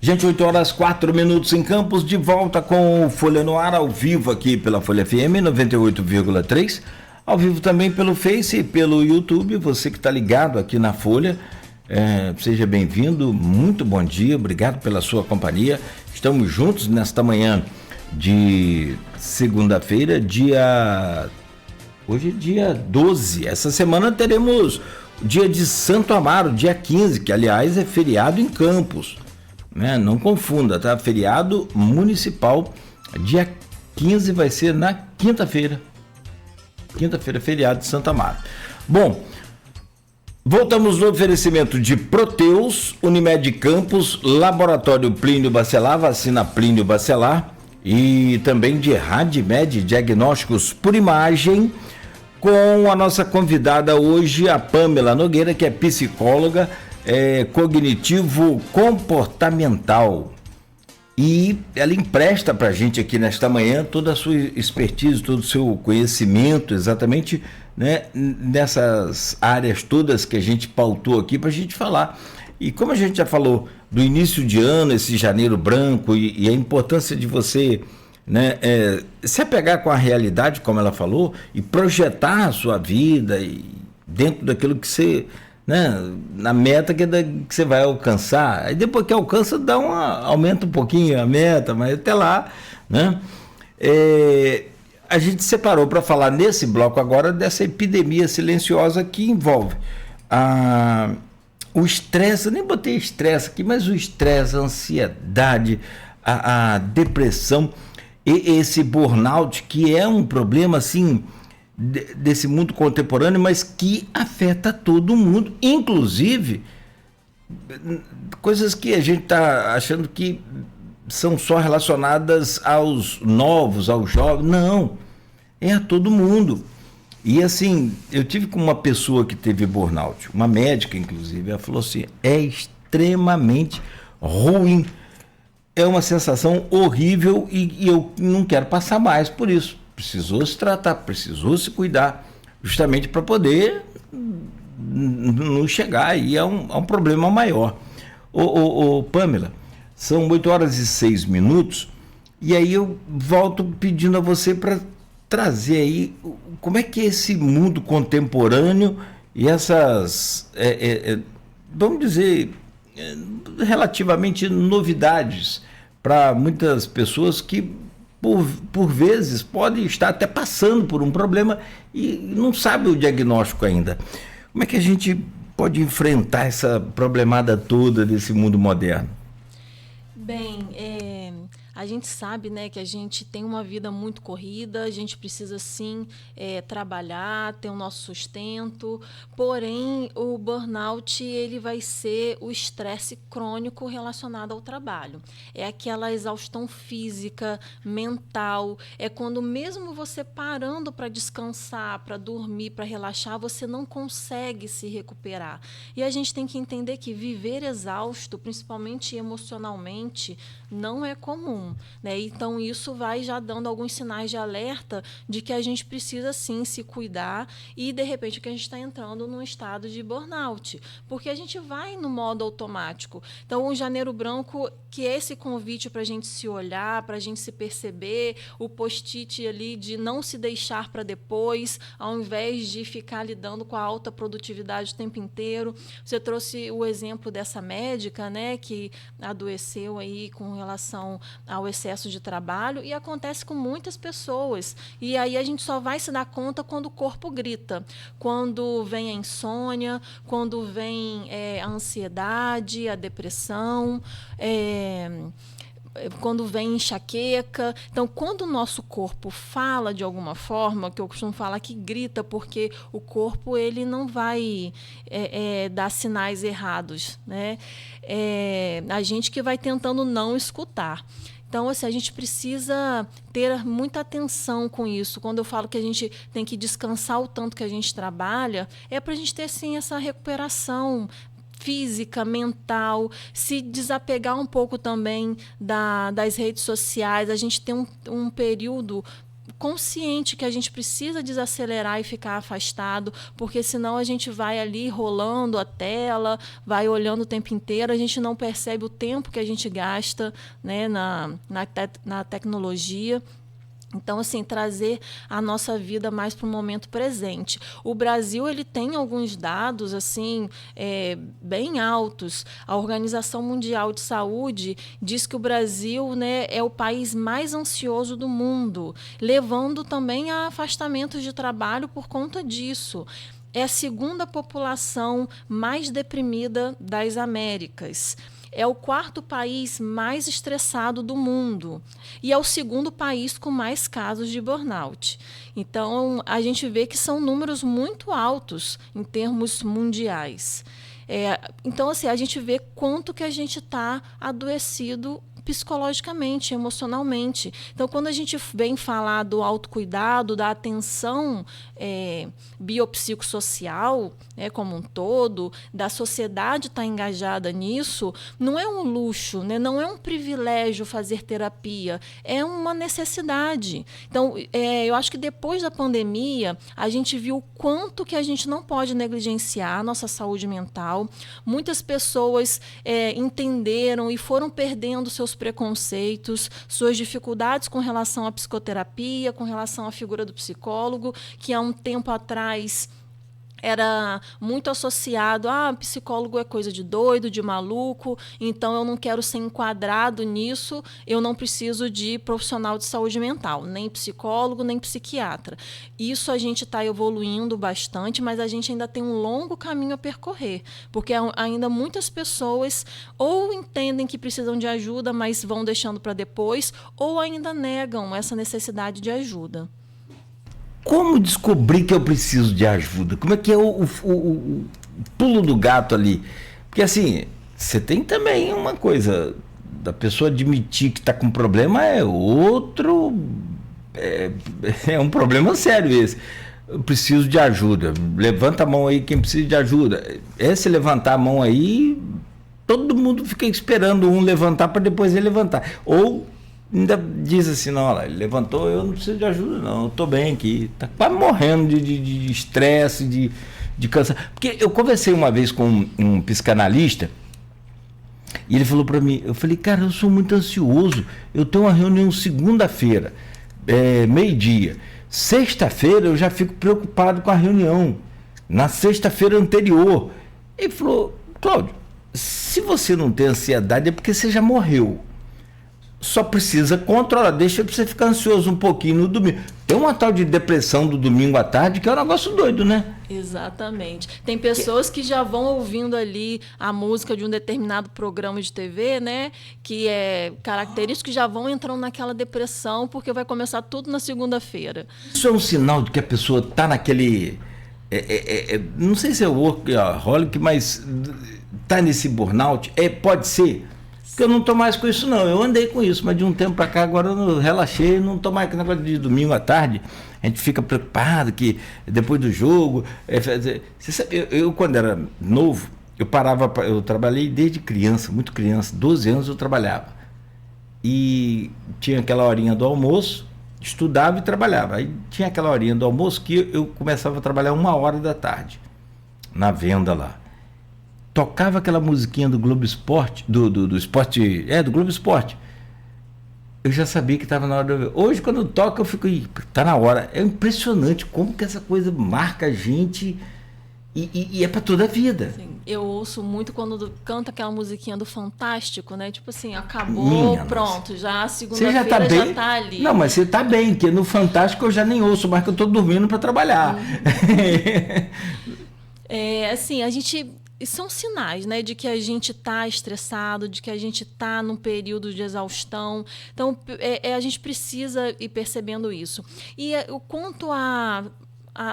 Gente, 8h04 em Campos, de volta com o Folha no Ar, ao vivo aqui pela Folha FM 98,3, ao vivo também pelo Face e pelo YouTube. Você que está ligado aqui na Folha, seja bem-vindo, muito bom dia, obrigado pela sua companhia. Estamos juntos nesta manhã de segunda-feira, hoje é dia 12. Essa semana teremos o dia de Santo Amaro, dia 15, que aliás é feriado em Campos. Não confunda, tá? Feriado municipal, dia 15 vai ser na quinta-feira. Quinta-feira, feriado de Santa Amaro. Bom, voltamos no oferecimento de Proteus, Unimed Campos, Laboratório Plínio Bacelar, vacina Plínio Bacelar e também de Radmed Diagnósticos por Imagem, com a nossa convidada hoje, a Pamela Nogueira, que é psicóloga, cognitivo-comportamental, e ela empresta para a gente aqui nesta manhã toda a sua expertise, todo o seu conhecimento, exatamente, né, nessas áreas todas que a gente pautou aqui para a gente falar. E como a gente já falou do início de ano, esse janeiro branco, e a importância de você, né, se apegar com a realidade, como ela falou, e projetar a sua vida e dentro daquilo que você, né, na meta que você vai alcançar. Aí depois que alcança, aumenta um pouquinho a meta, mas até lá, né? A gente separou para falar nesse bloco agora dessa epidemia silenciosa que envolve o estresse. Eu nem botei estresse aqui, mas o estresse, a ansiedade, a depressão e esse burnout, que é um problema assim desse mundo contemporâneo, mas que afeta todo mundo, inclusive coisas que a gente está achando que são só relacionadas aos novos, aos jovens. Não, é a todo mundo. E assim, eu tive com uma pessoa que teve burnout, uma médica inclusive, ela falou assim, é extremamente ruim, é uma sensação horrível e eu não quero passar mais por isso. Precisou se tratar, precisou se cuidar, justamente para poder não chegar aí a um problema maior. Pamela, são 8h06, e aí eu volto pedindo a você para trazer aí como é que é esse mundo contemporâneo e essas, vamos dizer, relativamente novidades para muitas pessoas que por vezes pode estar até passando por um problema e não sabe o diagnóstico ainda. Como é que a gente pode enfrentar essa problemada toda desse mundo moderno? Bem, a gente sabe, né, que a gente tem uma vida muito corrida, a gente precisa sim trabalhar, ter o nosso sustento, porém o burnout ele vai ser o estresse crônico relacionado ao trabalho. É aquela exaustão física, mental, é quando mesmo você parando para descansar, para dormir, para relaxar, você não consegue se recuperar. E a gente tem que entender que viver exausto, principalmente emocionalmente, não é comum, né? Então isso vai já dando alguns sinais de alerta de que a gente precisa sim se cuidar e de repente que a gente está entrando num estado de burnout, porque a gente vai no modo automático. Então o janeiro branco, que é esse convite para a gente se olhar, para a gente se perceber, o post-it ali de não se deixar para depois, ao invés de ficar lidando com a alta produtividade o tempo inteiro. Você trouxe o exemplo dessa médica, né, que adoeceu aí com relação ao excesso de trabalho, e acontece com muitas pessoas. E aí a gente só vai se dar conta quando o corpo grita, quando vem a insônia, quando vem a ansiedade, a depressão, quando vem enxaqueca. Então, quando o nosso corpo fala de alguma forma, que eu costumo falar que grita, porque o corpo ele não vai dar sinais errados, né? A gente que vai tentando não escutar. Então, assim, a gente precisa ter muita atenção com isso. Quando eu falo que a gente tem que descansar o tanto que a gente trabalha, é para a gente ter, sim, essa recuperação física, mental, se desapegar um pouco também das redes sociais. A gente tem um período consciente que a gente precisa desacelerar e ficar afastado, porque senão a gente vai ali rolando a tela, vai olhando o tempo inteiro, a gente não percebe o tempo que a gente gasta, né, na tecnologia. Então, assim, trazer a nossa vida mais para o momento presente. O Brasil, ele tem alguns dados assim bem altos. A Organização Mundial de Saúde diz que o Brasil, né, é o país mais ansioso do mundo, levando também a afastamentos de trabalho por conta disso. É a segunda população mais deprimida das Américas. É o quarto país mais estressado do mundo e é o segundo país com mais casos de burnout. Então, a gente vê que são números muito altos em termos mundiais. Então, assim, a gente vê quanto que a gente está adoecido psicologicamente, emocionalmente. Então, quando a gente vem falar do autocuidado, da atenção biopsicossocial, como um todo, da sociedade estar engajada nisso, não é um luxo, né? Não é um privilégio fazer terapia, é uma necessidade. Então, eu acho que depois da pandemia, a gente viu o quanto que a gente não pode negligenciar a nossa saúde mental. Muitas pessoas entenderam e foram perdendo seus preconceitos, suas dificuldades com relação à psicoterapia, com relação à figura do psicólogo, que há um tempo atrás era muito associado psicólogo é coisa de doido, de maluco, então eu não quero ser enquadrado nisso, eu não preciso de profissional de saúde mental, nem psicólogo, nem psiquiatra. Isso a gente está evoluindo bastante, mas a gente ainda tem um longo caminho a percorrer, porque ainda muitas pessoas ou entendem que precisam de ajuda, mas vão deixando para depois, ou ainda negam essa necessidade de ajuda. Como descobrir que eu preciso de ajuda? Como é que é o pulo do gato ali? Porque assim, você tem também uma coisa, da pessoa admitir que está com problema é outro, é um problema sério esse. Eu preciso de ajuda. Levanta a mão aí quem precisa de ajuda. Esse levantar a mão aí, todo mundo fica esperando um levantar para depois ele levantar. Ou ainda diz assim, não, olha, ele levantou, eu não preciso de ajuda não, eu estou bem aqui, está quase morrendo de estresse, de cansaço. Porque eu conversei uma vez com um psicanalista e ele falou para mim, eu falei, cara, eu sou muito ansioso, eu tenho uma reunião segunda-feira, meio-dia, sexta-feira eu já fico preocupado com a reunião, na sexta-feira anterior. Ele falou, Cláudio, se você não tem ansiedade é porque você já morreu. Só precisa controlar, deixa você ficar ansioso um pouquinho no domingo. Tem uma tal de depressão do domingo à tarde que é um negócio doido, né? Exatamente. Tem pessoas que já vão ouvindo ali a música de um determinado programa de TV, né? Que é característico, que já vão entrando naquela depressão porque vai começar tudo na segunda-feira. Isso é um sinal de que a pessoa está naquele... não sei se é workaholic, mas está nesse burnout. Pode ser... Porque eu não estou mais com isso, não. Eu andei com isso, mas de um tempo para cá agora eu relaxei, não estou mais com negócio de domingo à tarde. A gente fica preocupado que depois do jogo. Você sabe, eu quando era novo, eu trabalhei desde criança, muito criança, 12 anos eu trabalhava. E tinha aquela horinha do almoço, estudava e trabalhava. Aí tinha aquela horinha do almoço que eu começava a trabalhar 1h da tarde, na venda lá. Tocava aquela musiquinha do Globo Esporte, do Esporte, do Globo Esporte. Eu já sabia que estava na hora de eu ver. Hoje, quando toca, eu fico, tá na hora. É impressionante como que essa coisa marca a gente e é para toda a vida. Sim, eu ouço muito quando canta aquela musiquinha do Fantástico, né? Tipo assim, acabou, pronto, nossa. Já a segunda-feira já tá ali. Não, mas você tá bem, porque no Fantástico eu já nem ouço, mas que eu tô dormindo para trabalhar. Assim, a gente... são sinais, né, de que a gente está estressado, de que a gente está num período de exaustão. Então, a gente precisa ir percebendo isso. E o quanto a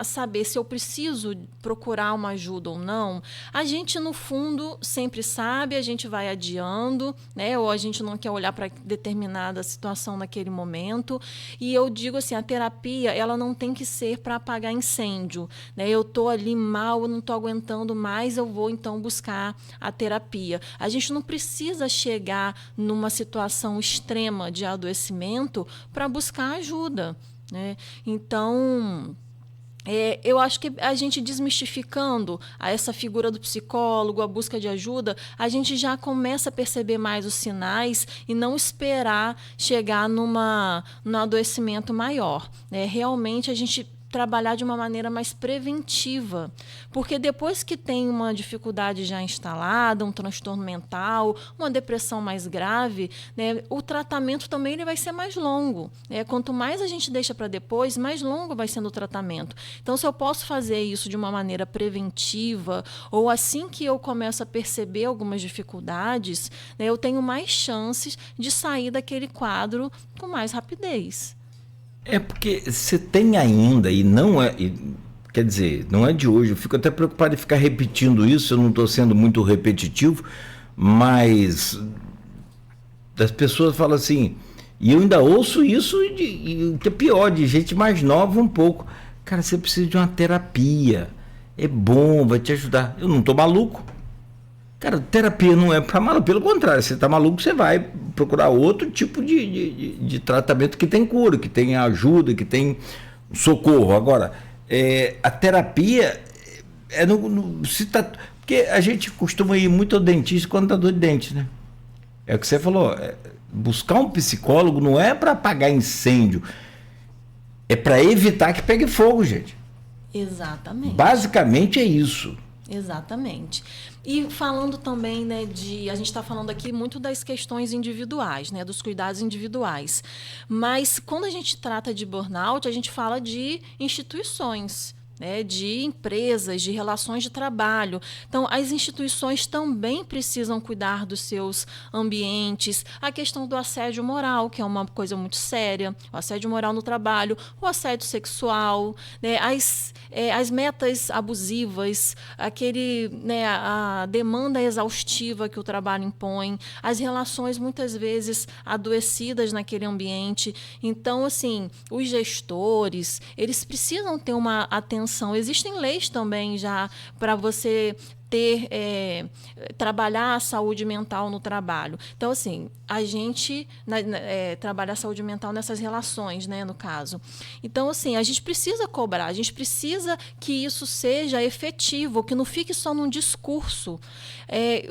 saber se eu preciso procurar uma ajuda ou não, a gente, no fundo, sempre sabe, a gente vai adiando, né? Ou a gente não quer olhar para determinada situação naquele momento. E eu digo assim, a terapia, ela não tem que ser para apagar incêndio, né? Eu estou ali mal, eu não estou aguentando mais, eu vou, então, buscar a terapia. A gente não precisa chegar numa situação extrema de adoecimento para buscar ajuda. né? Então, eu acho que a gente desmistificando essa figura do psicólogo, a busca de ajuda, a gente já começa a perceber mais os sinais e não esperar chegar num adoecimento maior, né? Realmente a gente trabalhar de uma maneira mais preventiva, porque depois que tem uma dificuldade já instalada, um transtorno mental, uma depressão mais grave, né, o tratamento também ele vai ser mais longo, né? Quanto mais a gente deixa para depois, mais longo vai sendo o tratamento. Então, se eu posso fazer isso de uma maneira preventiva, ou assim que eu começo a perceber algumas dificuldades, né, eu tenho mais chances de sair daquele quadro com mais rapidez. É porque você tem ainda, e não é. Quer dizer, não é de hoje, eu fico até preocupado em ficar repetindo isso, eu não estou sendo muito repetitivo, mas as pessoas falam assim, e eu ainda ouço isso, e o que é pior, de gente mais nova um pouco. Cara, você precisa de uma terapia, é bom, vai te ajudar. Eu não estou maluco. Cara, terapia não é para maluco, pelo contrário, você está maluco, você vai procurar outro tipo de tratamento que tem cura, que tem ajuda, que tem socorro. Agora, a terapia se tá, porque a gente costuma ir muito ao dentista quando está dor de dente, né? É o que você falou, buscar um psicólogo não é para apagar incêndio, é para evitar que pegue fogo, gente. Exatamente. Basicamente é isso. Exatamente. E falando também, né, a gente está falando aqui muito das questões individuais, né, dos cuidados individuais. Mas quando a gente trata de burnout, a gente fala de instituições, né, de empresas, de relações de trabalho. Então, as instituições também precisam cuidar dos seus ambientes. A questão do assédio moral, que é uma coisa muito séria, o assédio moral no trabalho, o assédio sexual, né, as metas abusivas, a demanda exaustiva que o trabalho impõe, as relações muitas vezes adoecidas naquele ambiente. Então, assim, os gestores, eles precisam ter uma atenção. Existem leis também já para você trabalhar a saúde mental no trabalho. Então, assim, a gente trabalha a saúde mental nessas relações, né, no caso. Então, assim, a gente precisa cobrar, a gente precisa que isso seja efetivo, que não fique só num discurso.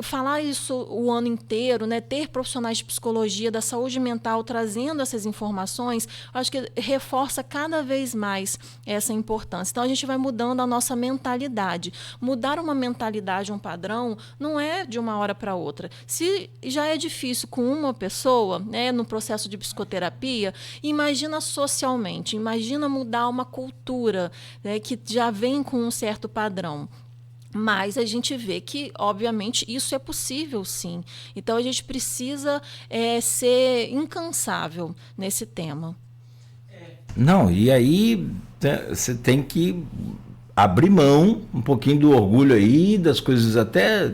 Falar isso o ano inteiro, né, ter profissionais de psicologia, da saúde mental trazendo essas informações, acho que reforça cada vez mais essa importância. Então, a gente vai mudando a nossa mentalidade. Mudar uma mentalidade, um padrão, não é de uma hora para outra. Se já é difícil com uma pessoa, né, no processo de psicoterapia, imagina socialmente, imagina mudar uma cultura, né, que já vem com um certo padrão. Mas a gente vê que, obviamente, isso é possível, sim. Então, a gente precisa ser incansável nesse tema. Não, e aí você tem que abrir mão um pouquinho do orgulho aí, das coisas até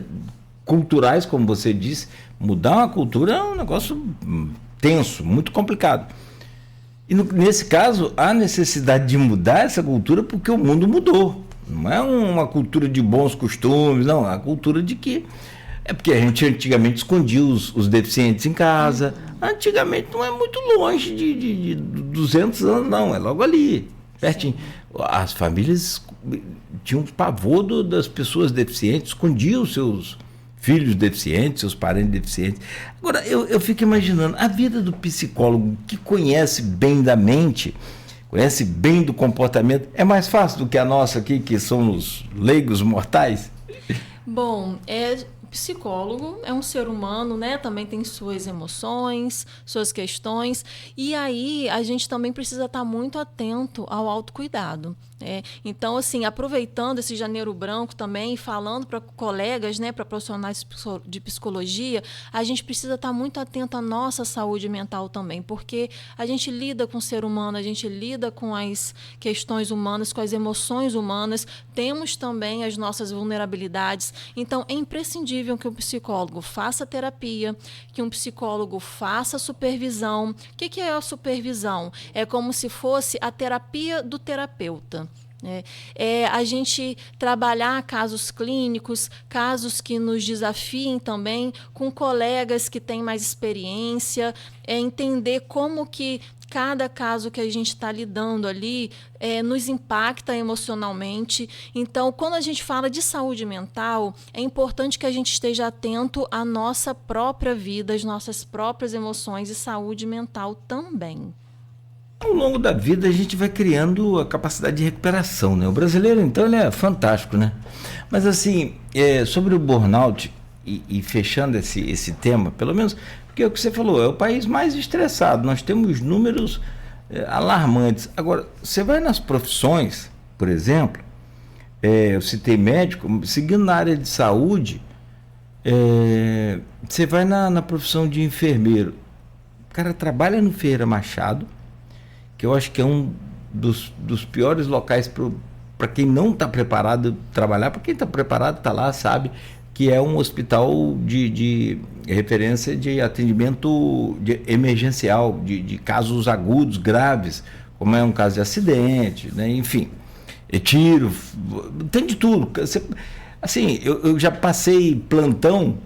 culturais, como você disse. Mudar uma cultura é um negócio tenso, muito complicado. E nesse caso, há necessidade de mudar essa cultura porque o mundo mudou. Não é uma cultura de bons costumes, não. É a cultura de que... É porque a gente antigamente escondia os deficientes em casa. Antigamente não é muito longe de 200 anos, não. É logo ali, pertinho. As famílias tinham pavor das pessoas deficientes, escondiam os seus filhos deficientes, seus parentes deficientes. Agora, eu fico imaginando, a vida do psicólogo que conhece bem da mente, conhece bem do comportamento, é mais fácil do que a nossa aqui, que somos leigos mortais? Bom, psicólogo é um ser humano, né? Também tem suas emoções, suas questões. E aí a gente também precisa estar muito atento ao autocuidado. Então, assim, aproveitando esse janeiro branco também, falando para colegas, né, para profissionais de psicologia, a gente precisa estar muito atento à nossa saúde mental também, porque a gente lida com o ser humano, a gente lida com as questões humanas, com as emoções humanas, temos também as nossas vulnerabilidades. Então, é imprescindível que um psicólogo faça terapia, que um psicólogo faça supervisão. O que é a supervisão? É como se fosse a terapia do terapeuta. né? A gente trabalhar casos clínicos, casos que nos desafiem também, com colegas que têm mais experiência, entender como que cada caso que a gente está lidando ali nos impacta emocionalmente. Então, quando a gente fala de saúde mental, é importante que a gente esteja atento à nossa própria vida, às nossas próprias emoções e saúde mental também. Ao longo da vida a gente vai criando a capacidade de recuperação, né? O brasileiro, então, ele é fantástico, né? Mas assim, sobre o burnout, e fechando esse tema, pelo menos, porque é o que você falou, é o país mais estressado, nós temos números alarmantes. Agora, você vai nas profissões, por exemplo, eu citei médico, seguindo na área de saúde, você vai na profissão de enfermeiro, o cara trabalha no Ferreira Machado, que eu acho que é um dos piores locais para quem não está preparado trabalhar. Para quem está preparado, está lá, sabe que é um hospital de referência de atendimento emergencial, de casos agudos, graves, como é um caso de acidente, né? Enfim, tiro, tem de tudo. Assim, eu já passei plantão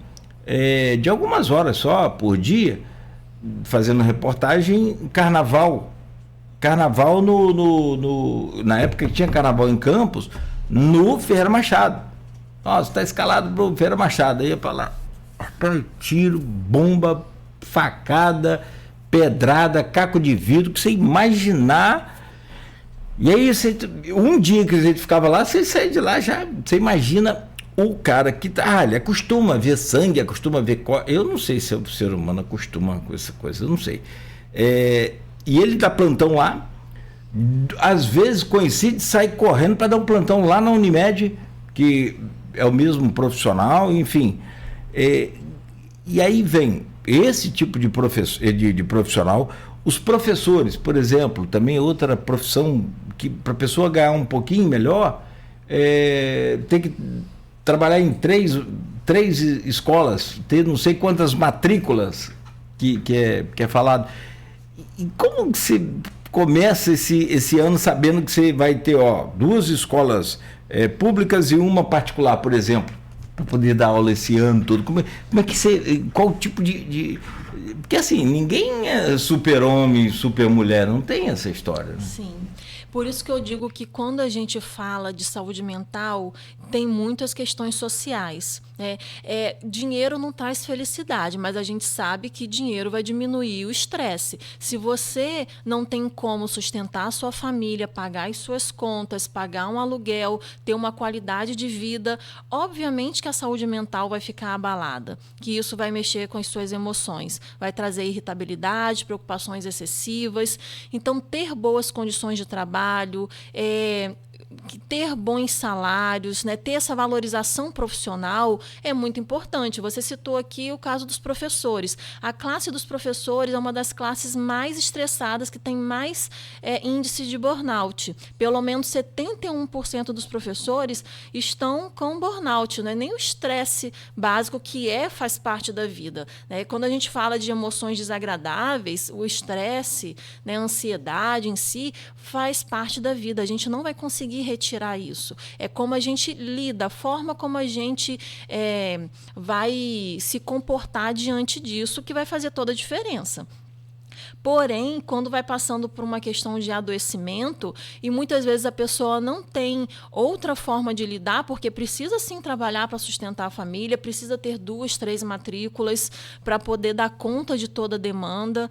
de algumas horas só por dia, fazendo reportagem carnaval na época que tinha carnaval em Campos, no Ferreira Machado. Nossa, está escalado pro Ferreira Machado. Aí ia pra lá, tiro, bomba, facada, pedrada, caco de vidro, que você imaginar. E aí, um dia que a gente ficava lá, você sai de lá, já você imagina o cara que ele acostuma a ver sangue, acostuma a ver. Eu não sei se o ser humano acostuma com essa coisa, eu não sei. E ele dá plantão lá, às vezes coincide, sai correndo para dar um plantão lá na Unimed, que é o mesmo profissional, enfim. E aí vem esse tipo de profissional. Os professores, por exemplo, também é outra profissão que, para a pessoa ganhar um pouquinho melhor, tem que trabalhar em três escolas, ter não sei quantas matrículas que é falado. E como que você começa esse ano sabendo que você vai ter 2 escolas públicas e uma particular, por exemplo, para poder dar aula esse ano todo? Como é que você... Qual tipo de... Porque assim, ninguém é super-homem, super-mulher, não tem essa história, né? Sim. Por isso que eu digo que quando a gente fala de saúde mental, tem muitas questões sociais, né? Dinheiro não traz felicidade, mas a gente sabe que dinheiro vai diminuir o estresse. Se você não tem como sustentar a sua família, pagar as suas contas, pagar um aluguel, ter uma qualidade de vida, obviamente que a saúde mental vai ficar abalada, que isso vai mexer com as suas emoções, vai trazer irritabilidade, preocupações excessivas. Então, ter boas condições de trabalho, ter bons salários, né, ter essa valorização profissional é muito importante. Você citou aqui o caso dos professores. A classe dos professores é uma das classes mais estressadas, que tem mais índice de burnout. Pelo menos 71% dos professores estão com burnout, não é nem o estresse básico que faz parte da vida, né? Quando a gente fala de emoções desagradáveis, o estresse, né, a ansiedade em si, faz parte da vida. A gente não vai conseguir retirar isso. É como a gente lida, a forma como a gente vai se comportar diante disso, que vai fazer toda a diferença. Porém, quando vai passando por uma questão de adoecimento, e muitas vezes a pessoa não tem outra forma de lidar, porque precisa sim trabalhar para sustentar a família, precisa ter 2, 3 matrículas para poder dar conta de toda a demanda.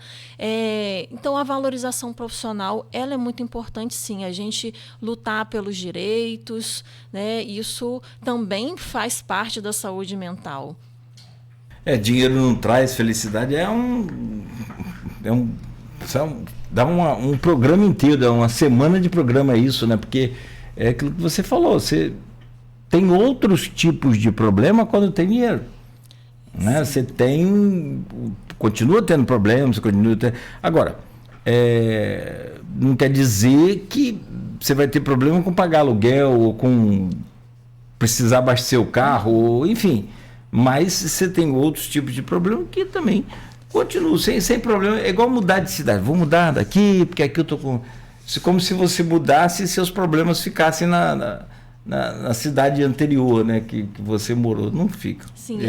Então, a valorização profissional, ela é muito importante, sim. A gente lutar pelos direitos, né? Isso também faz parte da saúde mental. Dinheiro não traz felicidade, dá um programa inteiro, dá uma semana de programa isso, né? Porque é aquilo que você falou, você tem outros tipos de problema quando tem dinheiro, né? Você continua tendo problemas, agora, não quer dizer que você vai ter problema com pagar aluguel ou com precisar abastecer o carro, ou, enfim, mas você tem outros tipos de problema que também continuam sem problema. É igual mudar de cidade. Vou mudar daqui, porque aqui eu estou com... como se você mudasse e seus problemas ficassem na cidade anterior, né, que você morou. Não fica. Sim,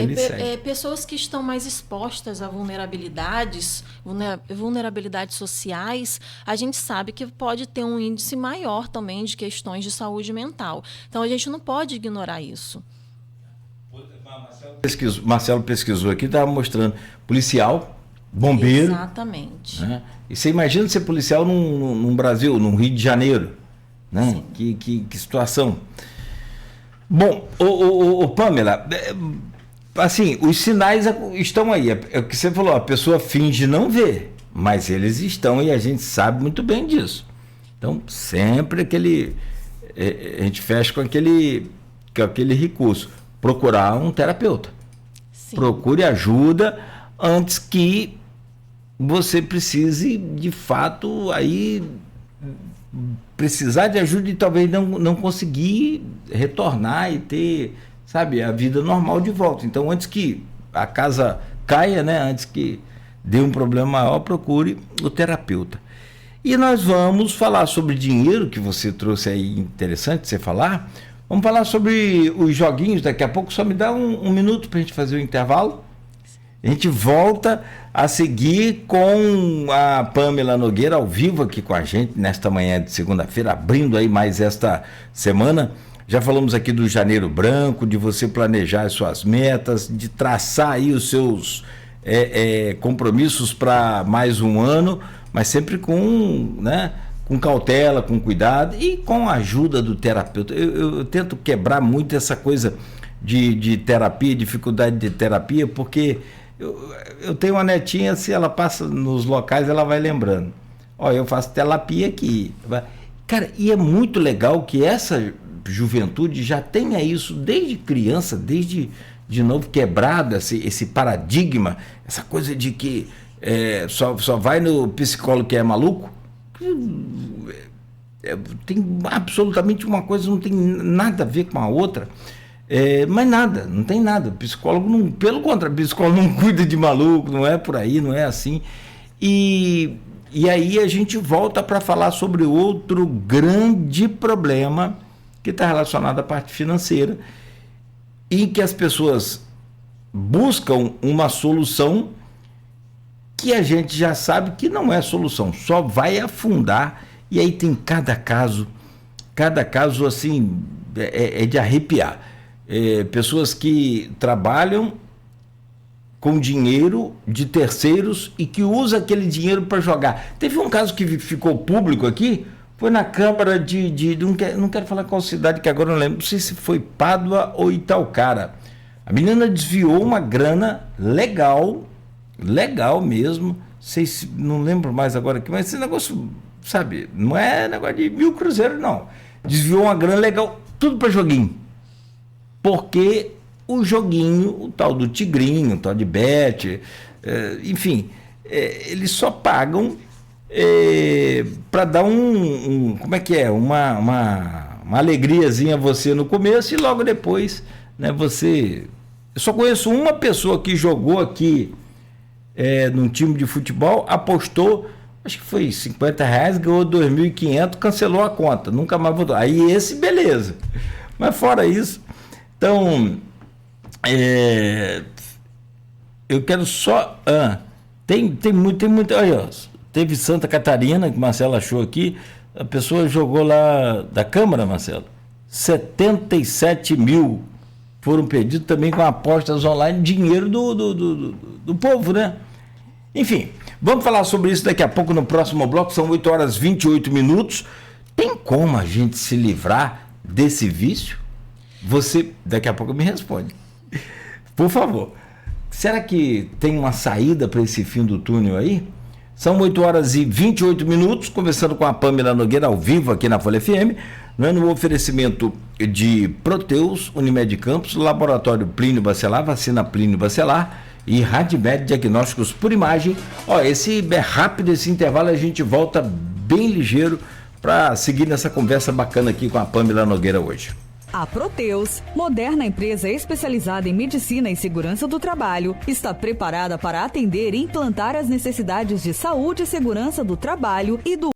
pessoas que estão mais expostas a vulnerabilidades sociais, a gente sabe que pode ter um índice maior também de questões de saúde mental. Então, a gente não pode ignorar isso. Marcelo pesquisou aqui, estava mostrando policial, bombeiro. Exatamente. Né? E você imagina ser policial num Brasil, no Rio de Janeiro. Né? Que situação. Bom, Pamela, assim, os sinais estão aí. É o que você falou, a pessoa finge não ver, mas eles estão e a gente sabe muito bem disso. Então, sempre a gente fecha com aquele recurso. Procurar um terapeuta. Sim. Procure ajuda antes que você precise, de fato, aí precisar de ajuda e talvez não conseguir retornar e ter, sabe, a vida normal de volta. Então, antes que a casa caia, né, antes que dê um problema maior, procure o terapeuta. E nós vamos falar sobre dinheiro, que você trouxe aí, interessante você falar. Vamos falar sobre os joguinhos daqui a pouco. Só me dá um minuto para a gente fazer o intervalo. A gente volta a seguir com a Pamela Nogueira ao vivo aqui com a gente nesta manhã de segunda-feira, abrindo aí mais esta semana. Já falamos aqui do Janeiro Branco, de você planejar as suas metas, de traçar aí os seus compromissos para mais um ano, mas sempre com cautela, com cuidado e com a ajuda do terapeuta. Eu tento quebrar muito essa coisa de terapia, dificuldade de terapia, porque eu tenho uma netinha, se ela passa nos locais, ela vai lembrando. Eu faço terapia aqui. Cara, e é muito legal que essa juventude já tenha isso desde criança, desde de novo quebrado esse paradigma, essa coisa de que só vai no psicólogo que é maluco. Tem absolutamente uma coisa, não tem nada a ver com a outra, mas nada, não tem nada. O psicólogo não, pelo contrário, o psicólogo não cuida de maluco, não é por aí, não é assim. E aí a gente volta para falar sobre outro grande problema que está relacionado à parte financeira, em que as pessoas buscam uma solução que a gente já sabe que não é solução, só vai afundar. E aí tem cada caso assim, é de arrepiar. Pessoas que trabalham com dinheiro de terceiros e que usam aquele dinheiro para jogar. Teve um caso que ficou público aqui, foi na Câmara não quero falar qual cidade, que agora eu não lembro, não sei se foi Pádua ou Itaocara. A menina desviou uma grana legal mesmo, não lembro mais agora aqui, mas esse negócio, sabe, não é negócio de 1.000 cruzeiros, não. Desviou uma grana legal, tudo para joguinho. Porque o joguinho, o tal do tigrinho, o tal de bet, enfim, eles só pagam para dar como é que é? Uma alegriazinha a você no começo e logo depois, né, você... Eu só conheço uma pessoa que jogou aqui num time de futebol, apostou, acho que foi R$50, ganhou 2.500, cancelou a conta, nunca mais voltou. Aí esse, beleza. Mas fora isso, então, eu quero só... tem muito... Olha, teve Santa Catarina, que o Marcelo achou aqui, a pessoa jogou lá da Câmara, Marcelo, 77 mil foram perdidos também com apostas online, dinheiro do povo, né? Enfim, vamos falar sobre isso daqui a pouco no próximo bloco, são 8h28. Tem como a gente se livrar desse vício? Você, daqui a pouco, me responde. Por favor. Será que tem uma saída para esse fim do túnel aí? São 8h28, conversando com a Pamela Nogueira ao vivo aqui na Folha FM, no oferecimento de Proteus, Unimed Campos, Laboratório Plínio Bacelar, Vacina Plínio Bacelar e Radmed Diagnósticos por Imagem. Esse é rápido, esse intervalo, a gente volta bem ligeiro para seguir nessa conversa bacana aqui com a Pamela Nogueira hoje. A Proteus, moderna empresa especializada em medicina e segurança do trabalho, está preparada para atender e implantar as necessidades de saúde e segurança do trabalho e do